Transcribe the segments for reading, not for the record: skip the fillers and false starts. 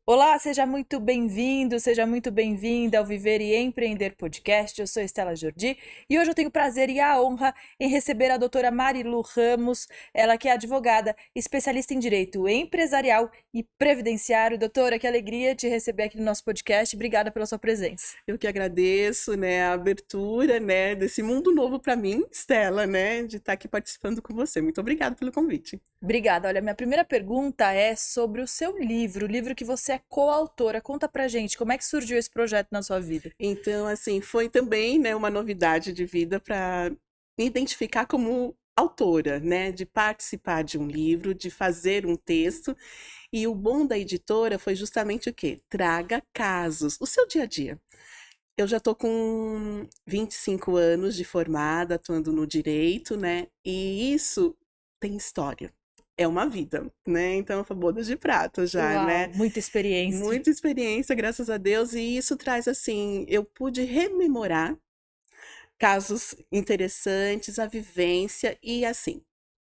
Olá, seja muito bem-vindo, seja muito bem-vinda ao Viver e Empreender Podcast. Eu sou Estela Jordi e hoje eu tenho o prazer e a honra em receber a doutora Marilu Ramos, ela que é advogada, especialista em direito empresarial e previdenciário. Doutora, que alegria te receber aqui no nosso podcast. Obrigada pela sua presença. Eu que agradeço, né, a abertura, né, desse mundo novo para mim, Estela, né, de estar aqui participando com você. Muito obrigada pelo convite. Obrigada. Olha, minha primeira pergunta é sobre o seu livro, o livro que você é coautora. Conta pra gente, como é que surgiu esse projeto na sua vida? Então, assim, foi também, né, uma novidade de vida para me identificar como autora, né, de participar de um livro, de fazer um texto. E o bom da editora foi justamente o quê? Traga casos, o seu dia a dia. Eu já estou com 25 anos de formada, atuando no direito, né? E isso tem história. É uma vida, né? Então, foi bodas de prata já, Uau, né? muita experiência. Muita experiência, graças a Deus, e isso traz assim, eu pude rememorar casos interessantes, a vivência e assim,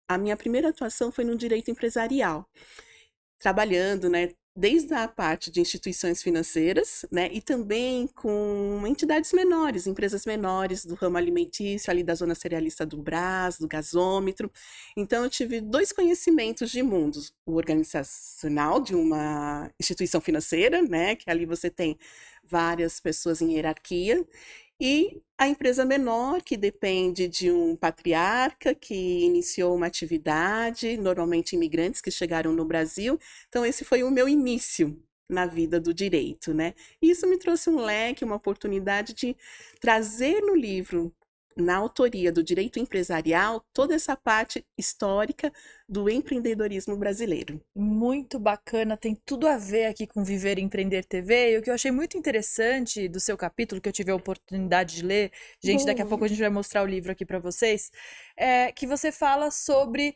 a minha primeira atuação foi no direito empresarial, trabalhando, né, desde a parte de instituições financeiras, né, e também com entidades menores, empresas menores do ramo alimentício, ali da zona cerealista do Brás, do gasômetro. Então, eu tive dois conhecimentos de mundos: o organizacional de uma instituição financeira, né, que ali você tem várias pessoas em hierarquia, e a empresa menor, que depende de um patriarca que iniciou uma atividade, normalmente imigrantes que chegaram no Brasil. Então, esse foi o meu início na vida do direito, né? E isso me trouxe um leque, uma oportunidade de trazer no livro, na autoria do direito empresarial, toda essa parte histórica do empreendedorismo brasileiro. Muito bacana, tem tudo a ver aqui com Viver e Empreender TV. E o que eu achei muito interessante do seu capítulo, que eu tive a oportunidade de ler, gente, daqui a Boa. pouco a gente vai mostrar o livro aqui para vocês, é que você fala sobre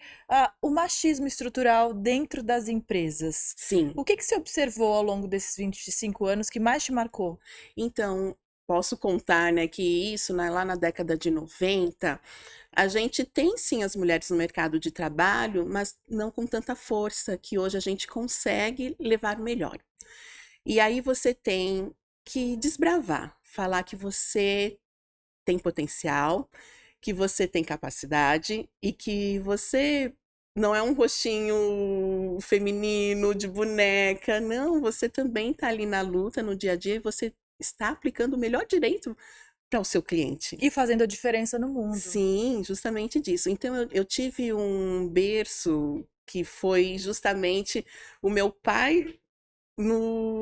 o machismo estrutural dentro das empresas. Sim. O que que você observou ao longo desses 25 anos que mais te marcou? Então, posso contar, né, que isso, né, lá na década de 90, a gente tem sim as mulheres no mercado de trabalho, mas não com tanta força que hoje a gente consegue levar melhor. E aí você tem que desbravar, falar que você tem potencial, que você tem capacidade e que você não é um rostinho feminino de boneca, não, você também está ali na luta, no dia a dia, e você está aplicando o melhor direito para o seu cliente. E fazendo a diferença no mundo. Sim, justamente disso. Então eu tive um berço que foi justamente o meu pai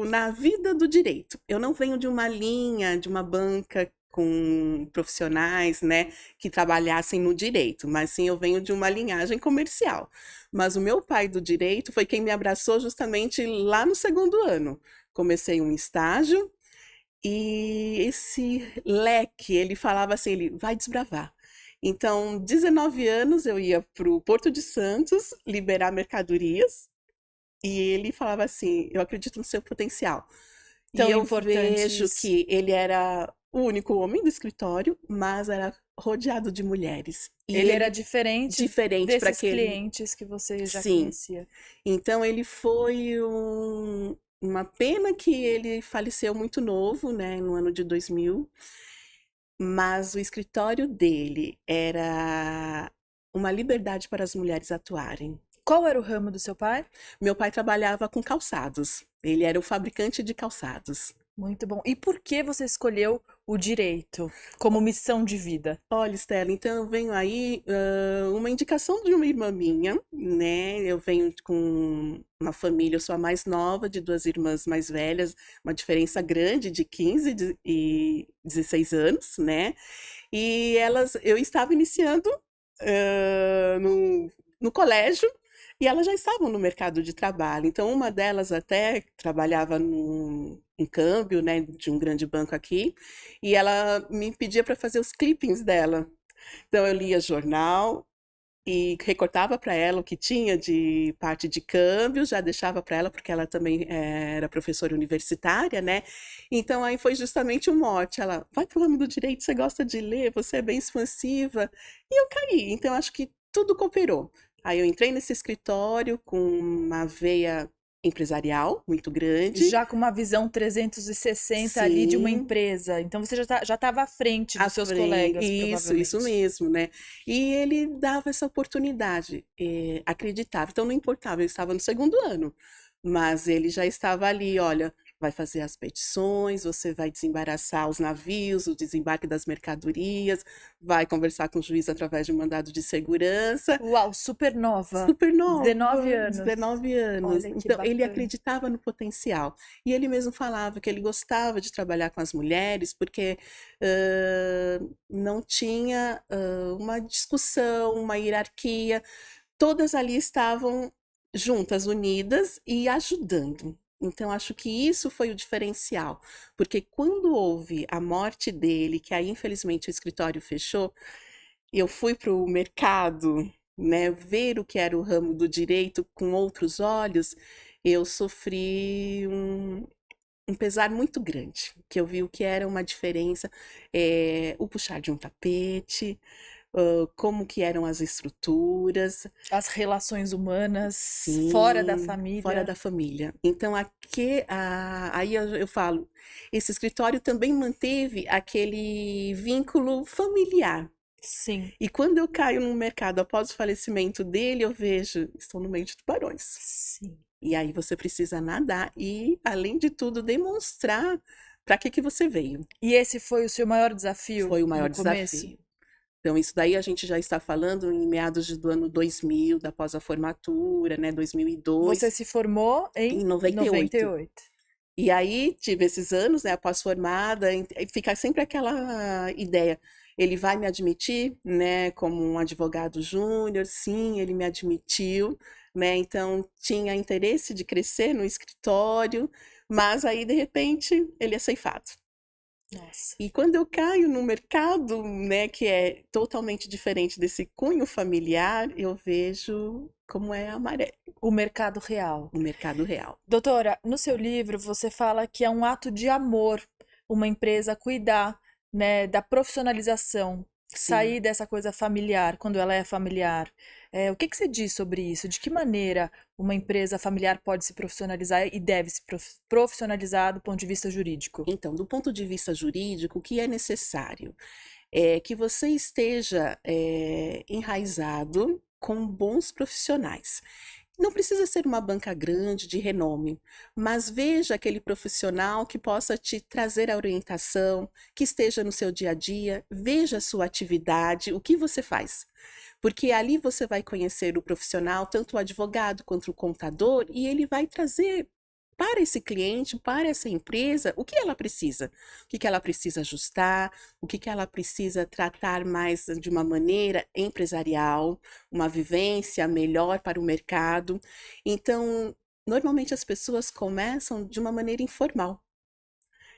na vida do direito. Eu não venho de uma linha, de uma banca com profissionais, né, que trabalhassem no direito, mas sim eu venho de uma linhagem comercial. Mas o meu pai do direito foi quem me abraçou justamente lá no segundo ano. Comecei um estágio e esse leque, ele falava assim, ele vai desbravar. Então, 19 anos eu ia para o Porto de Santos liberar mercadorias e ele falava assim: eu acredito no seu potencial. E Tão eu importante vejo isso. que ele era o único homem do escritório, mas era rodeado de mulheres. E Ele era ele, diferente diferente para desses aquele. clientes que você já Sim. conhecia. Então ele foi uma pena que ele faleceu muito novo, né, no ano de 2000, mas o escritório dele era uma liberdade para as mulheres atuarem. Qual era o ramo do seu pai? Meu pai trabalhava com calçados. Ele era o fabricante de calçados. Muito bom. E por que você escolheu o direito como missão de vida? Olha, Estela, então eu venho aí, uma indicação de uma irmã minha, né? Eu venho com uma família, eu sou a mais nova de duas irmãs mais velhas, uma diferença grande de 15 e 16 anos, né? E elas, eu estava iniciando, no colégio e elas já estavam no mercado de trabalho. Então, uma delas até trabalhava em câmbio, né, de um grande banco aqui, e ela me pedia para fazer os clippings dela. Então, eu lia jornal e recortava para ela o que tinha de parte de câmbio, já deixava para ela, porque ela também era professora universitária, né? Então, aí foi justamente o mote. Ela, vai pro ramo do direito, você gosta de ler, você é bem expansiva. E eu caí. Então, acho que tudo cooperou. Aí eu entrei nesse escritório com uma veia empresarial muito grande. Já com uma visão 360 ali de uma Sim, empresa. Então você já estava à frente à dos seus frente. colegas, Isso provavelmente. mesmo, né? E ele dava essa oportunidade, acreditava. Então não importava, eu estava no segundo ano, mas ele já estava ali, olha, vai fazer as petições, você vai desembaraçar os navios, o desembarque das mercadorias, vai conversar com o juiz através de um mandado de segurança. Uau, supernova. Super 19 nova, anos. 19 anos. Olha que Então, ele bacana. acreditava no potencial. E ele mesmo falava que ele gostava de trabalhar com as mulheres porque não tinha uma discussão, uma hierarquia. Todas ali estavam juntas, unidas e ajudando. Então, acho que isso foi o diferencial, porque quando houve a morte dele, que aí infelizmente o escritório fechou, eu fui para o mercado, né, ver o que era o ramo do direito com outros olhos, eu sofri um pesar muito grande, que eu vi o que era uma diferença, o puxar de um tapete, como que eram as estruturas, As relações humanas fora da sim, fora família. da família. Então, aí eu falo, esse escritório também manteve aquele vínculo familiar. Sim, E quando eu caio no mercado após o falecimento dele, eu vejo, estou no meio de tubarões. sim. E aí você precisa nadar e, além de tudo, demonstrar para que você veio. E esse foi o seu maior desafio Foi o no maior começo? desafio. Então, isso daí a gente já está falando em meados do ano 2000, da pós a formatura, né, Você 2002, se formou em em 98. 98. E aí tive esses anos, né, após formada, e fica sempre aquela ideia, ele vai me admitir, né, como um advogado júnior? Sim, ele me admitiu, né, então tinha interesse de crescer no escritório, mas aí de repente ele é ceifado. Nossa. E quando eu caio no mercado, né, que é totalmente diferente desse cunho familiar, eu vejo como é amarelo, O mercado real. o mercado real. Doutora, no seu livro você fala que é um ato de amor uma empresa cuidar, né, da profissionalização, Sim. sair dessa coisa familiar, quando ela é familiar. O que que você diz sobre isso? De que maneira uma empresa familiar pode se profissionalizar e deve se profissionalizar do ponto de vista jurídico? Então, do ponto de vista jurídico, o que é necessário? É que você esteja enraizado com bons profissionais. Não precisa ser uma banca grande de renome, mas veja aquele profissional que possa te trazer a orientação, que esteja no seu dia a dia, veja a sua atividade, o que você faz. Porque ali você vai conhecer o profissional, tanto o advogado quanto o contador, e ele vai trazer para esse cliente, para essa empresa, o que ela precisa, o que ela precisa ajustar, o que ela precisa tratar mais de uma maneira empresarial, uma vivência melhor para o mercado. Então, normalmente as pessoas começam de uma maneira informal.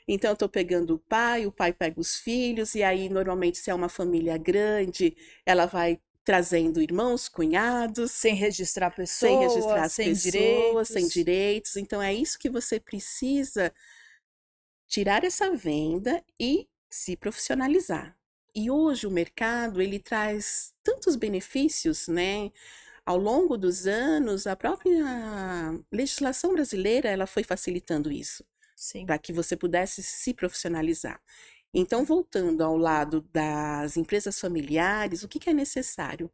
Então, eu estou pegando o pai pega os filhos, e aí, normalmente, se é uma família grande, ela vai trazendo irmãos, cunhados, Sem registrar sem registrar pessoas, as sem pessoas, sem direitos. direitos. Então, é isso que você precisa tirar essa venda e se profissionalizar. E hoje o mercado, ele traz tantos benefícios, né? Ao longo dos anos, a própria legislação brasileira, ela foi facilitando isso, Sim. para que você pudesse se profissionalizar. Então, voltando ao lado das empresas familiares, o que que é necessário?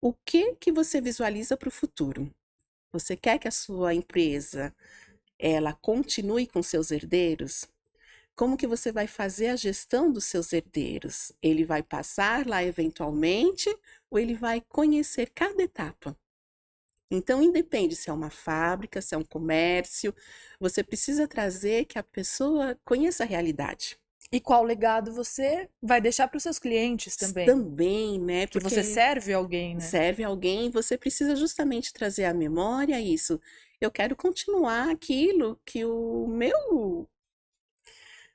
O que que você visualiza para o futuro? Você quer que a sua empresa ela continue com seus herdeiros? Como que você vai fazer a gestão dos seus herdeiros? Ele vai passar lá eventualmente ou ele vai conhecer cada etapa? Então, independe se é uma fábrica, se é um comércio, você precisa trazer que a pessoa conheça a realidade. E qual legado você vai deixar para os seus clientes também? Também, né? Que você Porque serve alguém, né? serve alguém, você precisa justamente trazer à memória isso. Eu quero continuar aquilo que o meu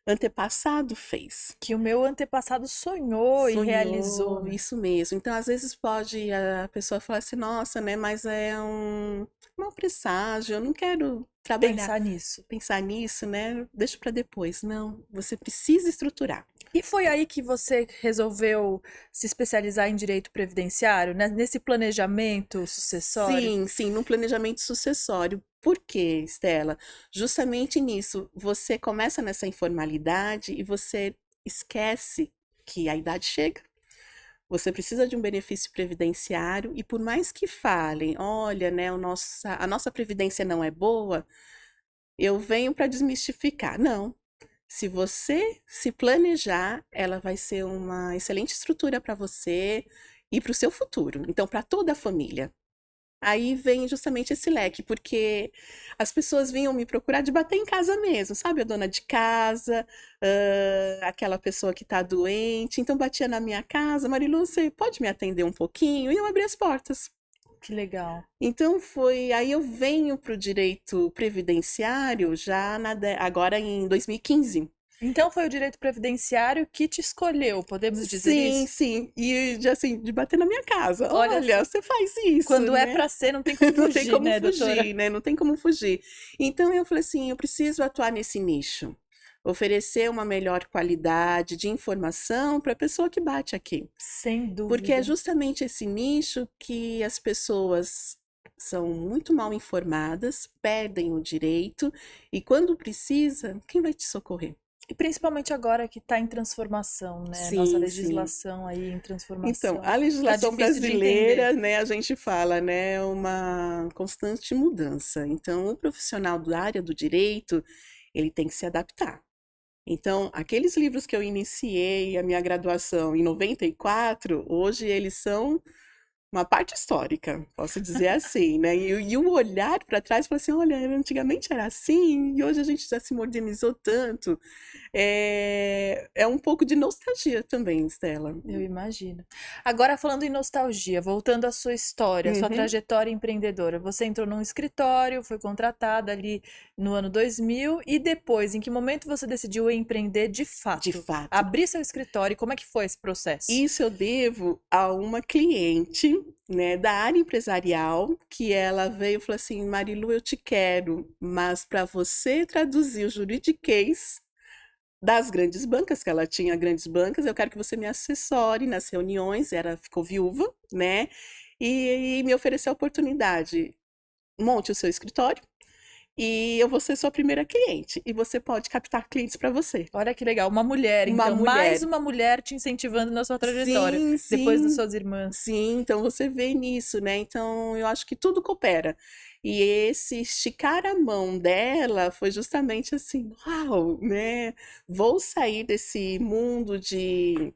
antepassado fez. Que o meu antepassado sonhou e realizou, Sonhou, né? isso mesmo. Então, às vezes pode a pessoa falar assim, nossa, né, mas é uma presságio, eu não quero trabalhar, Pensar nisso. né? Deixa para depois. Não, você precisa estruturar. E foi aí que você resolveu se especializar em direito previdenciário, né? Nesse planejamento sucessório? Sim, sim, no planejamento sucessório. Por quê, Estela? Justamente nisso, você começa nessa informalidade e você esquece que a idade chega. Você precisa de um benefício previdenciário e por mais que falem, olha, né, a nossa previdência não é boa, eu venho para desmistificar. Não. Se você se planejar, ela vai ser uma excelente estrutura para você e para o seu futuro. Então, para toda a família. Aí vem justamente esse leque, porque as pessoas vinham me procurar de bater em casa mesmo, sabe? A dona de casa, aquela pessoa que está doente. Então, batia na minha casa, Marilu, você pode me atender um pouquinho? E eu abri as portas. Que legal. Então, aí eu venho para o direito previdenciário agora em 2015. Então foi o direito previdenciário que te escolheu, podemos dizer Sim, isso? sim. E assim, de bater na minha casa. Olha Olha, só. você faz isso, Quando é né? para ser, não tem como Não tem fugir, como né, doutora? fugir, né? Não tem como fugir. Então eu falei assim, eu preciso atuar nesse nicho. Oferecer uma melhor qualidade de informação para a pessoa que bate aqui. Sem Porque é dúvida. justamente esse nicho que as pessoas são muito mal informadas, perdem o direito e quando precisa, quem vai te socorrer? E principalmente agora que está em transformação, né? Nossa Sim, sim. legislação aí em Então, transformação. a Tá legislação difícil de entender. brasileira, né, a gente fala, né, é uma constante mudança. Então, o profissional da área do direito, ele tem que se adaptar. Então, aqueles livros que eu iniciei a minha graduação em 94, hoje eles são uma parte histórica, posso dizer assim, né? E o olhar para trás, fala assim, olha, antigamente era assim, e hoje a gente já se modernizou tanto. É um pouco de nostalgia também, Estela. Eu imagino. Agora, falando em nostalgia, voltando à sua história, sua Uhum, trajetória empreendedora, você entrou num escritório, foi contratada ali no ano 2000 e depois, em que momento você decidiu empreender de de fato? fato. Abrir seu escritório, como é que foi esse processo? Isso eu devo a uma cliente, né, da área empresarial, que ela veio e falou assim, Marilu, eu te quero, mas para você traduzir o juridiquês das grandes bancas, que ela tinha grandes bancas, eu quero que você me assessore nas reuniões, ela ficou viúva, né, e me ofereceu a oportunidade, monte o seu escritório, e eu vou ser sua primeira cliente, e você pode captar clientes para você. Olha que legal, uma mulher, Uma então, mais mulher. uma mulher te incentivando na sua trajetória, Sim, depois das sim, suas irmãs. sim, então você vê nisso, né? Então eu acho que tudo coopera. E esse esticar a mão dela foi justamente assim, uau, né? Vou sair desse mundo de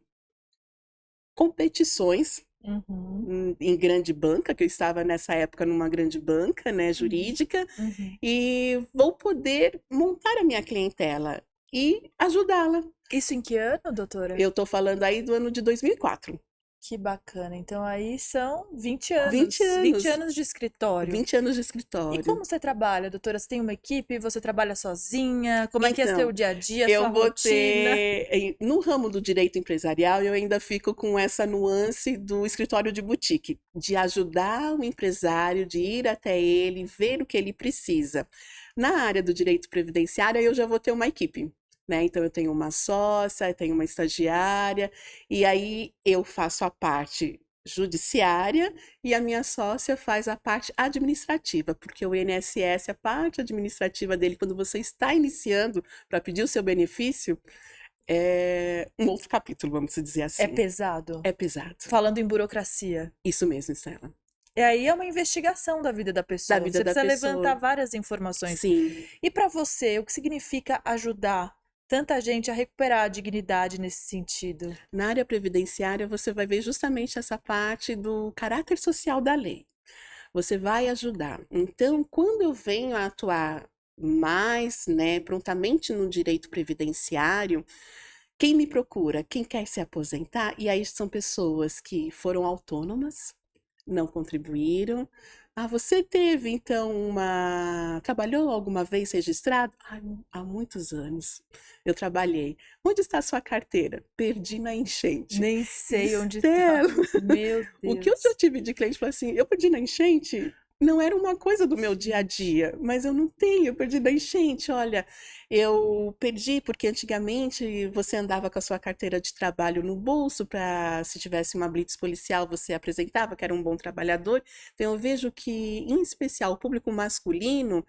competições Uhum, em grande banca, que eu estava nessa época numa grande banca, né, uhum, jurídica, uhum. e vou poder montar a minha clientela e ajudá-la. Isso em que ano, doutora? Eu estou falando aí do ano de 2004. Que bacana. Então aí são 20 20 anos, 20 anos. anos de escritório. 20 anos de E escritório. como você trabalha, doutora? Você tem uma equipe? Você trabalha sozinha? Como é que é seu Então, dia a dia, sua eu vou rotina? no ramo do direito empresarial, eu ainda fico com essa nuance do escritório de boutique, de ajudar o empresário, de ir até ele, ver o que ele precisa. Na área do direito previdenciário, eu já vou ter uma equipe, né? Então, eu tenho uma sócia, eu tenho uma estagiária, e aí eu faço a parte judiciária e a minha sócia faz a parte administrativa, porque o INSS, a parte administrativa dele, quando você está iniciando para pedir o seu benefício, é um outro capítulo, vamos dizer É assim. pesado? É pesado. Falando em burocracia. Isso mesmo, Stella. E aí é uma investigação da vida da Da pessoa. vida Você da precisa levantar pessoa. várias informações. Sim. E para você, o que significa ajudar tanta gente a recuperar a dignidade nesse sentido? Na área previdenciária, você vai ver justamente essa parte do caráter social da lei. Você vai ajudar. Então, quando eu venho a atuar mais, né, prontamente no direito previdenciário, quem me procura? Quem quer se aposentar? E aí são pessoas que foram autônomas, não contribuíram. Ah, você teve então trabalhou alguma vez registrado? Ah, há muitos anos eu trabalhei. Onde está a sua carteira? Perdi na enchente. Nem sei onde tá. Estela, Meu o que eu já Deus. tive de cliente foi assim, eu perdi na enchente? não era uma coisa do meu dia a dia, mas eu não tenho, eu perdi da enchente. Olha, eu perdi porque antigamente você andava com a sua carteira de trabalho no bolso para, se tivesse uma blitz policial, você apresentava que era um bom trabalhador. Então eu vejo que, em especial, o público masculino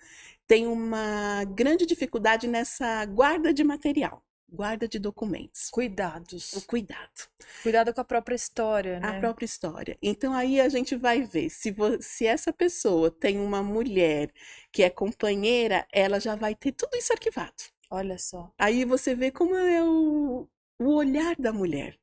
tem uma grande dificuldade nessa guarda de material, guarda de documentos, o Cuidados. cuidado. Cuidado com a própria história, A né? própria história. Então aí a gente vai ver se essa pessoa tem uma mulher que é companheira, ela já vai ter tudo isso arquivado. Olha só. Aí você vê como é o olhar da mulher,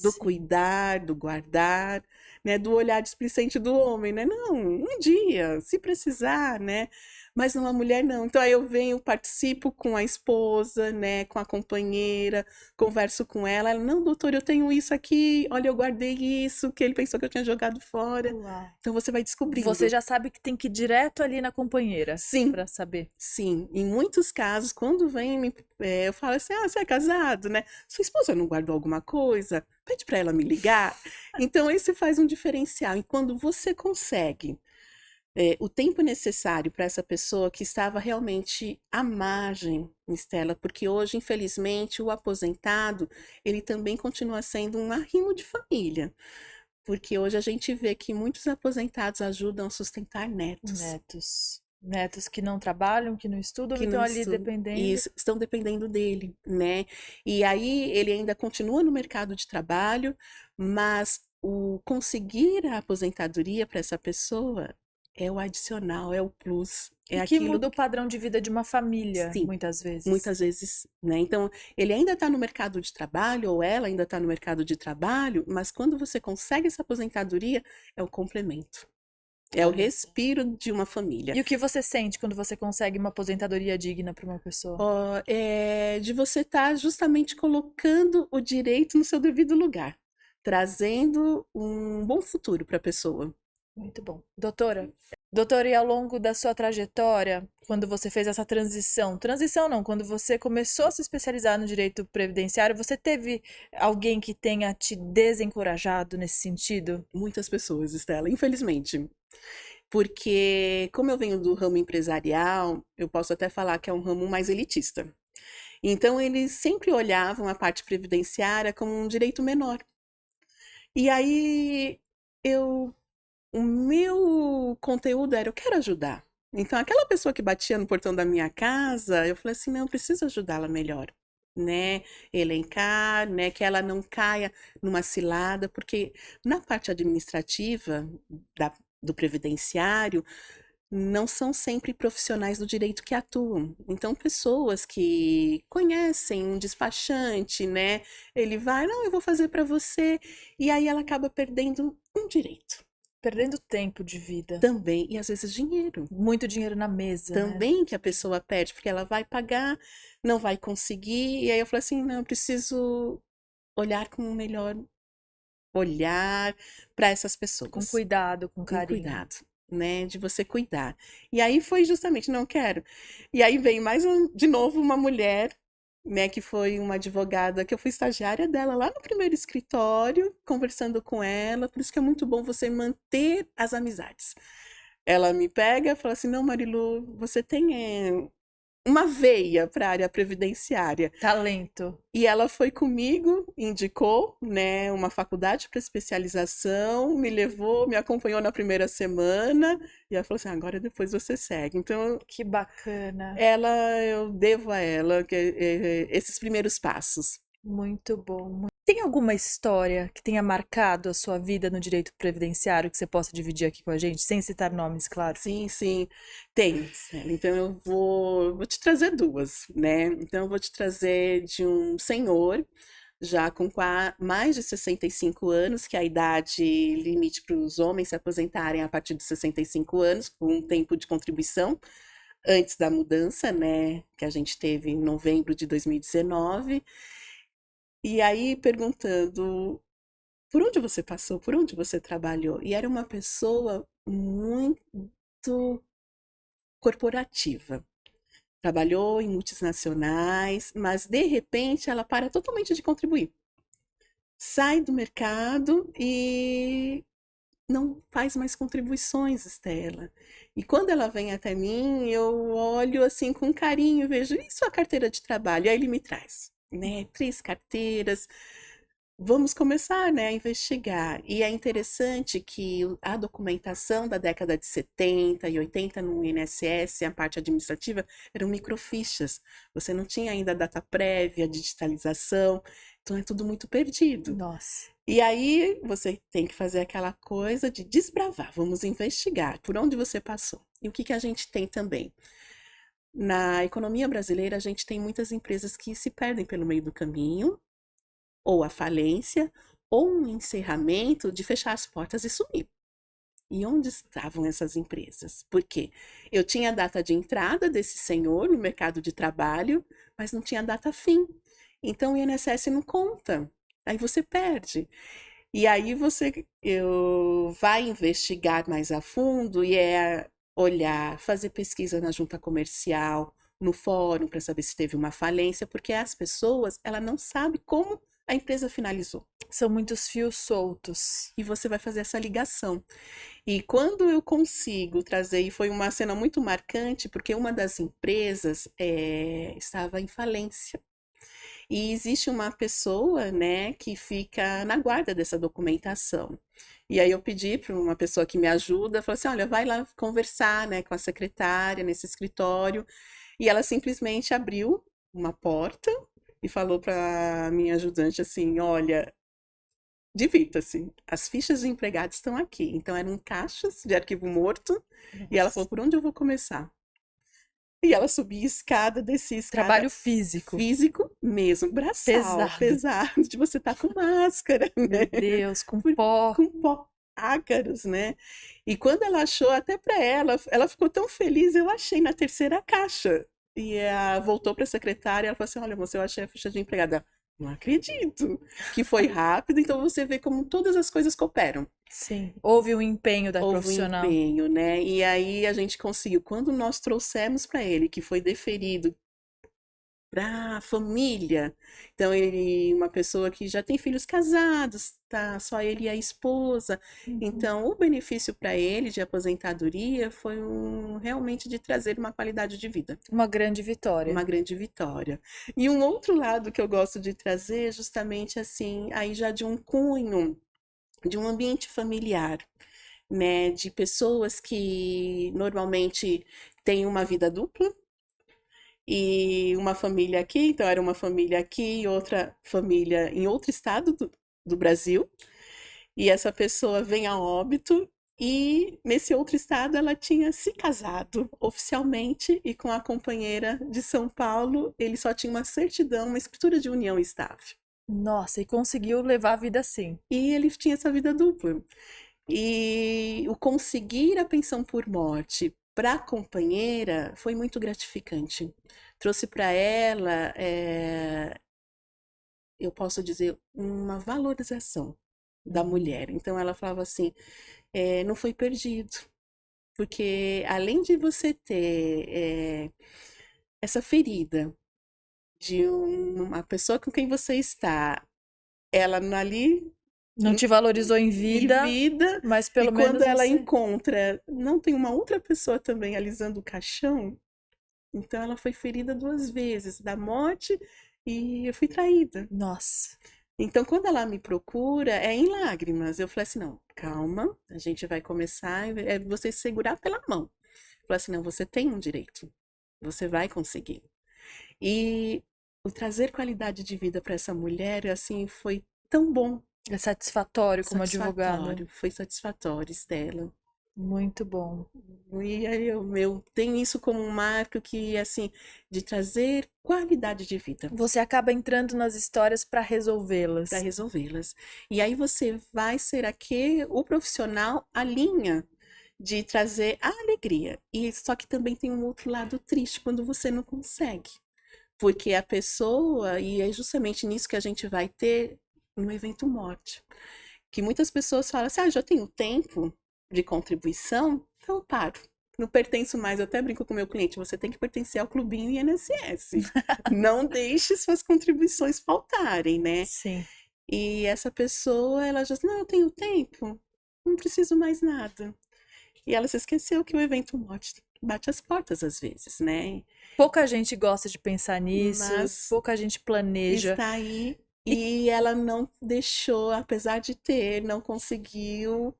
do Sim. cuidar, do guardar, né, do olhar displicente do homem, né? Não, um dia, se precisar, né? Mas uma mulher não. Então aí eu venho, participo com a esposa, né, com a companheira, converso com ela. Ela, não, doutor, eu tenho isso aqui, olha, eu guardei isso, que ele pensou que eu tinha jogado fora. Uau. Então você vai Você descobrindo. já sabe que tem que ir direto ali na companheira Sim, para saber. sim, em muitos casos, quando vem, eu falo assim, ah, você é casado, né? Sua esposa não guardou alguma coisa? Pede para ela me ligar. Então, esse faz um diferencial. E quando você consegue o tempo necessário para essa pessoa que estava realmente à margem, Estela, porque hoje, infelizmente, o aposentado, ele também continua sendo um arrimo de família. Porque hoje a gente vê que muitos aposentados ajudam a sustentar netos. Netos. Netos que não trabalham, que não estudam e Que não estão ali estão, dependendo. isso, estão dependendo dele, né? E aí ele ainda continua no mercado de trabalho, mas o conseguir a aposentadoria para essa pessoa é o adicional, é o plus, é E que aquilo, muda o padrão de vida de uma família, sim, muitas vezes. muitas vezes, né? Então, ele ainda está no mercado de trabalho, ou ela ainda está no mercado de trabalho, mas quando você consegue essa aposentadoria, é o complemento, é o Olha só. respiro de uma família. E o que você sente quando você consegue uma aposentadoria digna para uma pessoa? Ó, de você estar justamente colocando o direito no seu devido lugar, trazendo um bom futuro para a pessoa. Muito bom. Doutora, e ao longo da sua trajetória, quando você fez essa transição não, quando você começou a se especializar no direito previdenciário, você teve alguém que tenha te desencorajado nesse sentido? Muitas pessoas, Estela, infelizmente. Porque, como eu venho do ramo empresarial, eu posso até falar que é um ramo mais elitista. Então, eles sempre olhavam a parte previdenciária como um direito menor. E aí, eu o meu conteúdo era, eu quero ajudar. Então, aquela pessoa que batia no portão da minha casa, eu falei assim, não, eu preciso ajudá-la melhor, né? Elencar, né? Que ela não caia numa cilada, porque na parte administrativa do previdenciário, não são sempre profissionais do direito que atuam. Então, pessoas que conhecem um despachante, né? Ele vai, não, eu vou fazer para você, e aí ela acaba perdendo um direito. Perdendo tempo de vida. Também, e às vezes dinheiro. Muito dinheiro na mesa, né? Também que a pessoa perde, porque ela vai pagar, não vai conseguir. E aí eu falo assim, não, eu preciso olhar com um melhor olhar para essas Com pessoas, cuidado, com com carinho. cuidado, né? De você cuidar. E aí foi justamente, não quero. E aí veio de novo uma mulher, né, que foi uma advogada, que eu fui estagiária dela lá no primeiro escritório, conversando com ela, por isso que é muito bom você manter as amizades. Ela me pega e fala assim: não, Marilu, você tem uma veia para a área previdenciária. Talento. E ela foi comigo, indicou, né, uma faculdade para especialização, me levou, me acompanhou na primeira semana, e ela falou assim: agora depois você segue. Então, Que bacana. eu devo a ela esses primeiros passos. Muito bom. Tem alguma história que tenha marcado a sua vida no direito previdenciário que você possa dividir aqui com a gente, sem citar nomes, claro? Sim, sim, tem, Célia. Então eu vou te trazer duas, né? Então eu vou te trazer de um senhor, já com mais de 65 anos, que é a idade limite para os homens se aposentarem a partir de 65 anos, com um tempo de contribuição, antes da mudança, né? Que a gente teve em novembro de 2019. E aí perguntando por onde você passou, por onde você trabalhou? E era uma pessoa muito corporativa. Trabalhou em multinacionais, mas de repente ela para totalmente de contribuir. Sai do mercado e não faz mais contribuições, Estela. E quando ela vem até mim, eu olho assim com carinho, vejo, e sua carteira de trabalho? E aí ele me traz, né, 3 carteiras. Vamos começar, né, a investigar. E é interessante que a documentação da década de 70 e 80 no INSS, a parte administrativa, eram microfichas. Você não tinha ainda data prévia, digitalização, então é tudo muito perdido. Nossa. E aí você tem que fazer aquela coisa de desbravar, vamos investigar por onde você passou. E o que a gente tem também? Na economia brasileira, a gente tem muitas empresas que se perdem pelo meio do caminho, ou a falência, ou um encerramento de fechar as portas e sumir. E onde estavam essas empresas? Porque eu tinha a data de entrada desse senhor no mercado de trabalho, mas não tinha data fim. Então o INSS não conta. Aí você perde. E aí eu vai investigar mais a fundo e é olhar, fazer pesquisa na junta comercial, no fórum para saber se teve uma falência, porque as pessoas, ela não sabe como a empresa finalizou. São muitos fios soltos. E você vai fazer essa ligação. E quando eu consigo trazer, e foi uma cena muito marcante, porque uma das empresas estava em falência. E existe uma pessoa, né, que fica na guarda dessa documentação. E aí eu pedi para uma pessoa que me ajuda, falou assim, olha, vai lá conversar, né, com a secretária nesse escritório. E ela simplesmente abriu uma porta e falou para minha ajudante assim, olha, divirta-se, as fichas de empregados estão aqui. Então eram caixas de arquivo morto. E ela falou, por onde eu vou começar? E ela subia escada, descia escada. Trabalho físico. Físico mesmo, braçal, pesado, de você estar com máscara, né? Meu Deus, com pó. Com pó, ácaros, né? E quando ela achou, até para ela ficou tão feliz, eu achei na terceira caixa. E ela voltou para a secretária, ela falou assim, olha, moça, eu achei a ficha de empregada. Não acredito que foi rápido, então você vê como todas as coisas cooperam. Sim, houve um empenho da Houve um profissional. empenho, né? E aí a gente conseguiu, quando nós trouxemos para ele, que foi deferido para a família, então ele, uma pessoa que já tem filhos casados, tá? Só ele e a esposa. Então o benefício para ele de aposentadoria foi realmente de trazer uma qualidade de vida. Uma grande vitória. Uma grande vitória. E um outro lado que eu gosto de trazer, justamente assim, aí já de um cunho, de um ambiente familiar, né? De pessoas que normalmente têm uma vida dupla e uma família aqui, então era uma família aqui e outra família em outro estado do Brasil. E essa pessoa vem a óbito e nesse outro estado ela tinha se casado oficialmente e com a companheira de São Paulo, ele só tinha uma certidão, uma escritura de união estável. Nossa, e conseguiu levar a vida assim. E ele tinha essa vida dupla. E o conseguir a pensão por morte para a companheira foi muito gratificante. Trouxe para ela, eu posso dizer, uma valorização da mulher. Então ela falava assim, não foi perdido. Porque além de você ter essa ferida de uma pessoa com quem você está, ela ali Não te valorizou em em vida, vida, mas e pelo menos quando ela você... encontra, não tem uma outra pessoa também alisando o caixão, então ela foi ferida 2 vezes, da morte e eu fui traída. Nossa, Então quando ela me procura, é em lágrimas. Eu falei assim, não, calma, a gente vai começar, é você se segurar pela mão. Eu falei assim, não, você tem um direito, você vai conseguir. E o trazer qualidade de vida para essa mulher, assim, foi tão bom. é satisfatório como advogada. Satisfatório, foi satisfatório, Estela. Muito bom. E aí eu tenho isso como um marco que, assim, de trazer qualidade de vida Você acaba entrando nas histórias para resolvê-las. para resolvê-las. E aí você vai ser aqui o profissional, a linha de trazer a alegria. E só que também tem um outro lado triste quando você não consegue. Porque a pessoa, e é justamente nisso que a gente vai ter no evento morte. Que muitas pessoas falam assim, já tenho tempo de contribuição, então eu paro. Não pertenço mais, eu até brinco com o meu cliente, você tem que pertencer ao clubinho INSS. Não deixe suas contribuições faltarem, né? Sim. E essa pessoa, ela já diz, não, eu tenho tempo. não preciso mais nada. E ela se esqueceu que o evento bate as portas às vezes, né? Pouca gente gosta de pensar nisso, Mas pouca gente planeja. está aí E e ela não deixou, apesar de ter, não conseguiu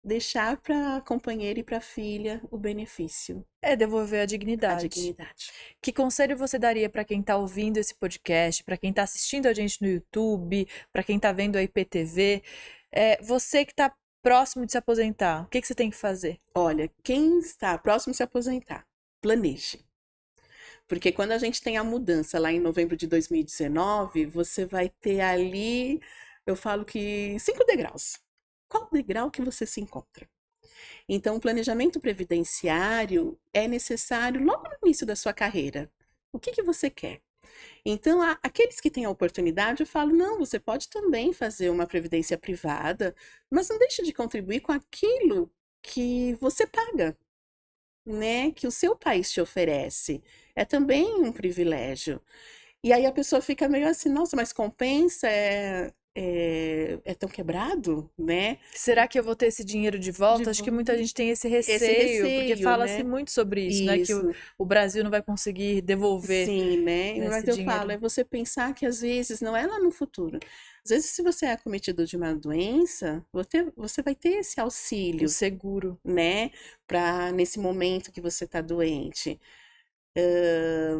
deixar para a companheira e para a filha o benefício, é devolver a a dignidade. dignidade. Que conselho você daria para quem está ouvindo esse podcast, para quem está assistindo a gente no YouTube, para quem está vendo a IPTV? Você que está próximo de se aposentar, o que que você tem que fazer? Olha, quem está próximo de se aposentar, planeje. Porque quando a gente tem a mudança lá em novembro de 2019, você vai ter ali, eu falo que 5 degraus. Qual degrau que você se encontra? Então, o planejamento previdenciário é necessário logo no início da sua carreira. O que você quer? Então, aqueles que têm a oportunidade, eu falo, não, você pode também fazer uma previdência privada, mas não deixe de contribuir com aquilo que você paga, né? Que o seu país te oferece. É também um privilégio. E aí a pessoa fica meio assim, nossa, mas compensa? É tão quebrado, né? Será que eu vou ter esse dinheiro de De volta? Acho que vo- muita gente tem esse esse receio, porque receio, fala-se né? muito sobre isso, né? Que Isso. o Brasil não vai conseguir devolver, Sim, né? né, Mas esse eu falo, dinheiro. é você pensar que às vezes não é lá no futuro. Às vezes, se você é acometido de uma doença, você vai ter esse O auxílio, seguro. né? Para nesse momento que você está doente.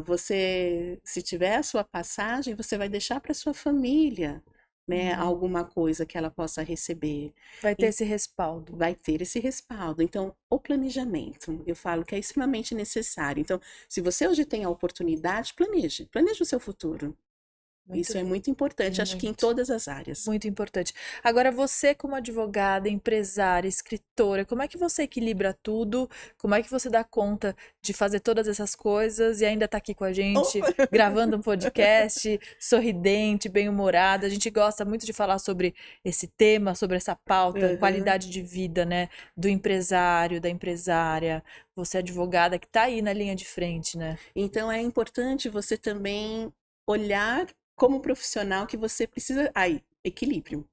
Você, se tiver a sua passagem, você vai deixar para sua família, né? Uhum. Alguma coisa que ela possa receber. Vai ter E esse respaldo. vai ter esse respaldo. Então, o planejamento, eu falo que é extremamente necessário. Então, se você hoje tem a oportunidade, planeje o seu futuro. Muito, Isso é muito importante, acho que em muito. todas as áreas. Muito importante. Agora, você, como advogada, empresária, escritora, como é que você equilibra tudo? Como é que você dá conta de fazer todas essas coisas e ainda tá aqui com a gente, Opa! gravando um podcast, sorridente, bem-humorada? A gente gosta muito de falar sobre esse tema, sobre essa pauta, Aham. qualidade de vida, né? Do empresário, da empresária. Você, é advogada, que tá aí na linha de frente, né? Então, é importante você também olhar como profissional que você precisa. Aí, equilíbrio.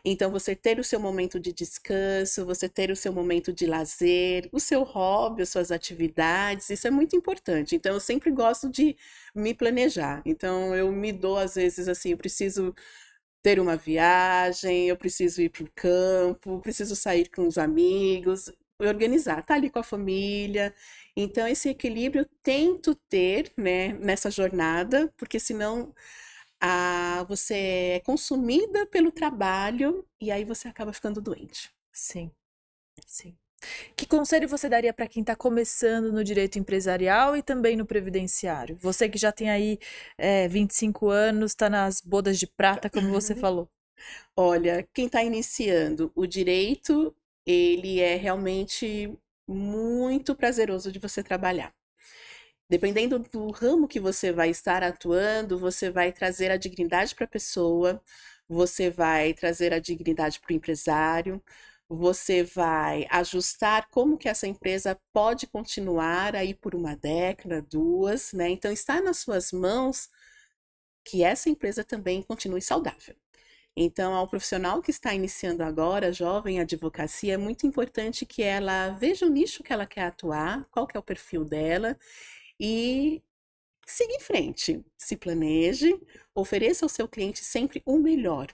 Então, você ter o seu momento de descanso, você ter o seu momento de lazer, o seu hobby, as suas atividades, isso é muito importante. Então, eu sempre gosto de me planejar. Então, eu me dou, às vezes, assim, eu preciso ter uma viagem, eu preciso ir para o campo, preciso sair com os amigos, organizar, tá ali com a família. Então, esse equilíbrio eu tento ter, né, nessa jornada, porque senão você é consumida pelo trabalho e aí você acaba ficando doente. Sim, sim. Que conselho você daria para quem está começando no direito empresarial e também no previdenciário? Você que já tem aí 25 anos, está nas bodas de prata, como você falou. Olha, quem está iniciando o direito, ele é realmente muito prazeroso de você trabalhar. Dependendo do ramo que você vai estar atuando, você vai trazer a dignidade para a pessoa, você vai trazer a dignidade para o empresário, você vai ajustar como que essa empresa pode continuar aí por uma década, duas, né? Então, está nas suas mãos que essa empresa também continue saudável. Então, ao profissional que está iniciando agora, jovem advocacia, é muito importante que ela veja o nicho que ela quer atuar, qual que é o perfil dela e siga em frente. Se planeje, ofereça ao seu cliente sempre o melhor.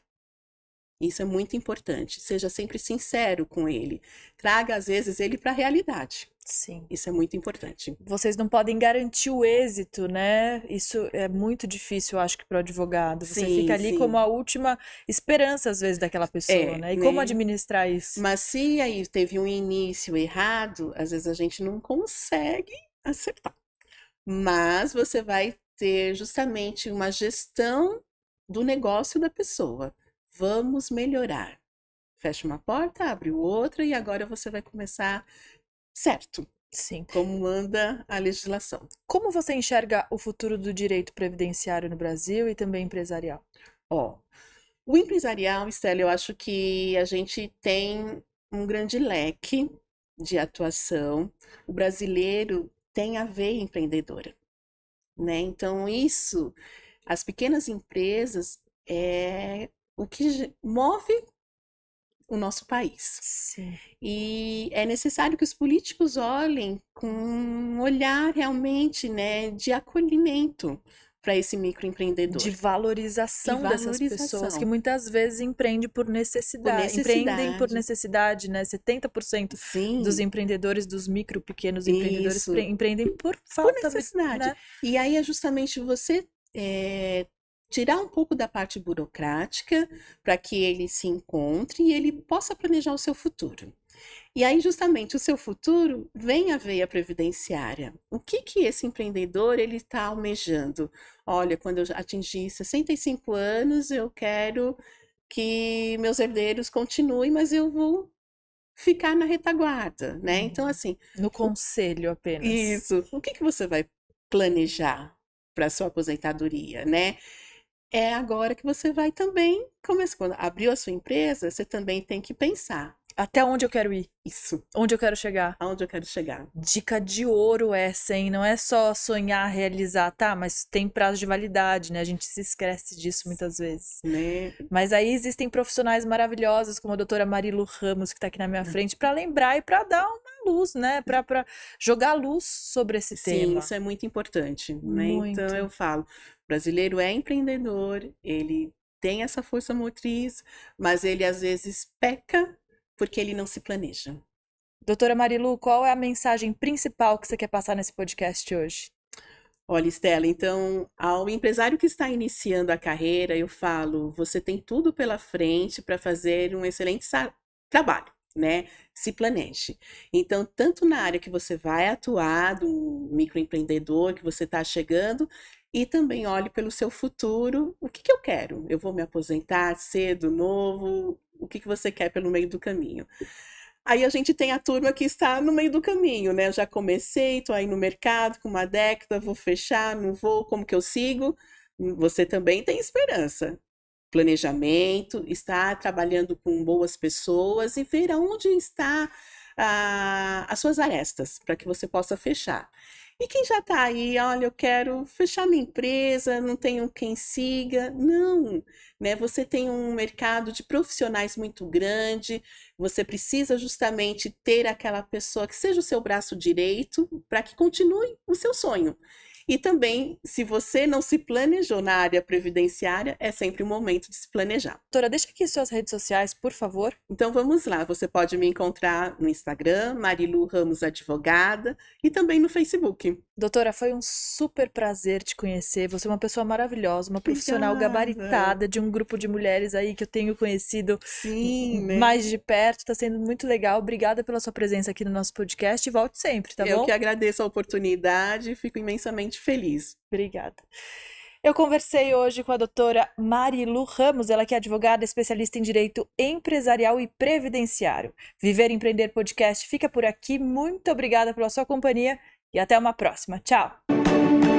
Isso é muito importante. Seja sempre sincero com ele. Traga, às vezes, ele para a realidade. Sim. Isso é muito importante. Vocês não podem garantir o êxito, né? Isso é muito difícil, eu acho que para o advogado. Você fica Sim, ali como sim. a última esperança, às vezes, daquela pessoa, É, né? E como né? administrar isso? Mas se aí teve um início errado, às vezes a gente não consegue acertar. Mas você vai ter justamente uma gestão do negócio da pessoa. Vamos melhorar. Fecha uma porta, abre outra e agora você vai começar certo, Sim. como manda a legislação. Como você enxerga o futuro do direito previdenciário no Brasil e também empresarial? Ó, o empresarial, Estela, eu acho que a gente tem um grande leque de atuação. O brasileiro tem a veia empreendedora, né? Então, isso, as pequenas empresas, é o que move o nosso país. Sim. E é necessário que os políticos olhem com um olhar realmente, né, de acolhimento para esse De microempreendedor e valorização dessas pessoas que valorização muitas vezes empreendem por por necessidade, empreendem por necessidade. necessidade, né? 70% dos Sim, empreendedores, dos micro, pequenos empreendedores, isso, empreendem por por falta, necessidade. né? E aí é justamente você tirar um pouco da parte burocrática para que ele se encontre e ele possa planejar o seu futuro. E aí, justamente, o seu futuro vem a veia previdenciária. O que que esse empreendedor ele está almejando? Olha, quando eu atingir 65 anos, eu quero que meus herdeiros continuem, mas eu vou ficar na retaguarda, né? Então, assim, No o- conselho apenas. isso. O que que você vai planejar para sua aposentadoria, né? É agora que você vai também começar. Quando abriu a sua empresa, você também tem que pensar Até onde eu quero ir? isso, Onde eu quero chegar? aonde eu quero chegar, Dica de ouro essa, hein? Não é só sonhar, realizar, tá? Mas tem prazo de validade, né? A gente se esquece disso muitas vezes. né? Mas aí existem profissionais maravilhosos, como a doutora Marilu Ramos, que está aqui na minha frente, para lembrar e para dar uma luz, né? Para jogar luz sobre esse Sim, tema. isso é muito importante, né? Então Muito. eu falo, o brasileiro é empreendedor, ele tem essa força motriz, mas ele às vezes peca porque ele não se planeja. Doutora Marilu, qual é a mensagem principal que você quer passar nesse podcast hoje? Olha, Estela, então, ao empresário que está iniciando a carreira, eu falo, você tem tudo pela frente para fazer um excelente trabalho, né? Se planeje. Então, tanto na área que você vai atuar, do microempreendedor que você está chegando, e também olhe pelo seu futuro. O que que eu quero? Eu vou me aposentar cedo, novo? O que que você quer pelo meio do caminho? Aí a gente tem a turma que está no meio do caminho, né? Eu já comecei, estou aí no mercado com uma década, vou fechar, não vou, como que eu sigo? Você também tem esperança. Planejamento, estar trabalhando com boas pessoas e ver aonde está as suas arestas, para que você possa fechar. E quem já está aí, olha, eu quero fechar minha empresa, não tenho quem siga. Não, né? Você tem um mercado de profissionais muito grande, você precisa justamente ter aquela pessoa que seja o seu braço direito para que continue o seu sonho. E também, se você não se planejou na área previdenciária, é sempre o momento de se planejar. Doutora, deixa aqui suas redes sociais, por favor. Então vamos lá, você pode me encontrar no Instagram, Marilu Ramos Advogada, e também no Facebook. Doutora, foi um super prazer te conhecer. Você é uma pessoa maravilhosa, uma profissional Obrigada. gabaritada de um grupo de mulheres aí que eu tenho conhecido Sim, né? mais de perto. Tá sendo muito legal. Obrigada pela sua presença aqui no nosso podcast e volte sempre, tá Eu bom? que agradeço a oportunidade e fico imensamente feliz. Obrigada. Eu conversei hoje com a doutora Marilu Ramos, ela que é advogada especialista em direito empresarial e previdenciário. Viver e Empreender Podcast fica por aqui. Muito obrigada pela sua companhia e até uma próxima. Tchau!